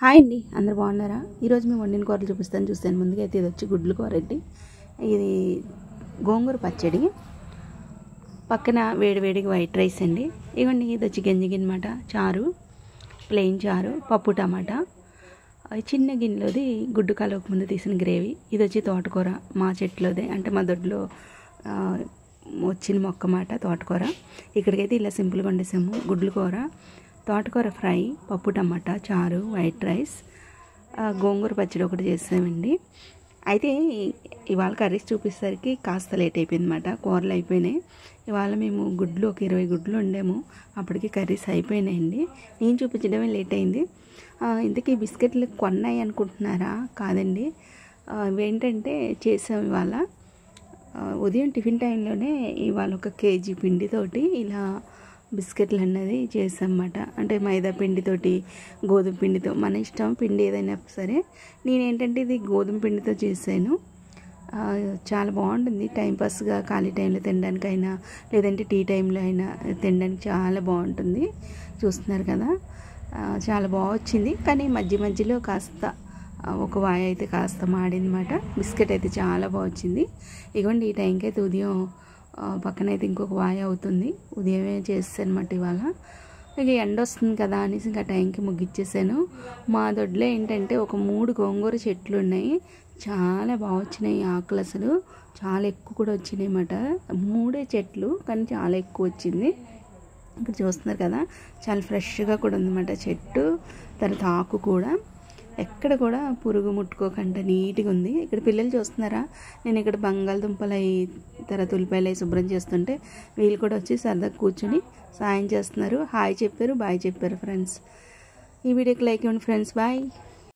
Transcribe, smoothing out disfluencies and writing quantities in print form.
Hi అండి, అందరు బాగున్నారా? ఈరోజు మేము వండిన కూరలు చూస్తాను. ముందుగా అయితే ఇది వచ్చి గుడ్లు కూర అండి. ఇది గోంగూర పచ్చడి, పక్కన వేడివేడిగా వైట్ రైస్ అండి. ఇవ్వండి, ఇది వచ్చి గంజిగిన్నమాట, చారు, ప్లెయిన్ చారు, పప్పు టమాటా, చిన్న గిన్నెలోది గుడ్డు కాలువకు ముందు తీసిన గ్రేవీ. ఇది వచ్చి తోటకూర, మా చెట్లోదే, అంటే మా దొడ్లో వచ్చిన మొక్క మాట తోటకూర. ఇక్కడికైతే ఇలా సింపుల్గా వండేసాము. గుడ్లు కూర, తోటకూర ఫ్రై, పప్పు టమాటా, చారు, వైట్ రైస్, గోంగూర పచ్చడి ఒకటి చేసామండి. అయితే ఇవాళ కర్రీస్ చూపించేసరికి కాస్త లేట్ అయిపోయింది అన్నమాట. కూరలు అయిపోయినాయి. ఇవాళ మేము గుడ్లు ఒక 20 గుడ్లు వండాము. అప్పటికి కర్రీస్ అయిపోయినాయండి. నేను చూపించడమే లేట్ అయింది. ఇంతకీ బిస్కెట్లు కొన్నాయి అనుకుంటున్నారా? కాదండి, ఇవేంటంటే చేసాము ఇవాళ ఉదయం టిఫిన్ టైంలోనే. ఇవాళ 1 కేజీ పిండితోటి ఇలా బిస్కెట్లు అన్నది చేసామన్నమాట. అంటే మైదా పిండితోటి, గోధుమ పిండితో, మన ఇష్టం పిండి ఏదైనా సరే. నేనేంటంటే ఇది గోధుమ పిండితో చేశాను. చాలా బాగుంటుంది. టైంపాస్గా ఖాళీ టైంలో తినడానికైనా, లేదంటే టీ టైంలో అయినా తినడానికి చాలా బాగుంటుంది. చూస్తున్నారు కదా, చాలా బాగా వచ్చింది. కానీ మధ్య మధ్యలో కాస్త ఒక వాయి అయితే కాస్త మాడిందన్నమాట. బిస్కెట్ అయితే చాలా బాగా వచ్చింది. ఇగోండి, ఈ టైంకి అయితే ఉదయం పక్కన అయితే ఇంకొక వాయి అవుతుంది. ఉదయమే చేస్తాను అన్నమాట ఇవాళ. ఇక ఎండ వస్తుంది కదా అనేసి ఇంకా టైంకి ముగ్గిచ్చేసాను. మా దొడ్లో ఏంటంటే ఒక 3 గోంగూర చెట్లు ఉన్నాయి. చాలా బాగా వచ్చినాయి. ఆకులు అసలు చాలా ఎక్కువ కూడా వచ్చినాయి అన్నమాట. 3 చెట్లు, కానీ చాలా ఎక్కువ వచ్చింది. ఇక్కడ చూస్తున్నారు కదా, చాలా ఫ్రెష్గా కూడా ఉందన్నమాట చెట్టు. తర్వాత ఆకు కూడా ఎక్కడ కూడా పురుగు ముట్టుకోకుండా నీట్గా ఉంది. ఇక్కడ పిల్లలు చూస్తున్నారా, నేను ఇక్కడ బంగాళదుంపలు తర్వాత ఉల్లిపాయలు శుభ్రం చేస్తుంటే వీళ్ళు కూడా వచ్చి సరదాగా కూర్చొని సాయం చేస్తున్నారు. హాయ్ చెప్పారు, బాయ్ చెప్పారు ఫ్రెండ్స్. ఈ వీడియోకి లైక్ ఇవ్వండి ఫ్రెండ్స్. బాయ్.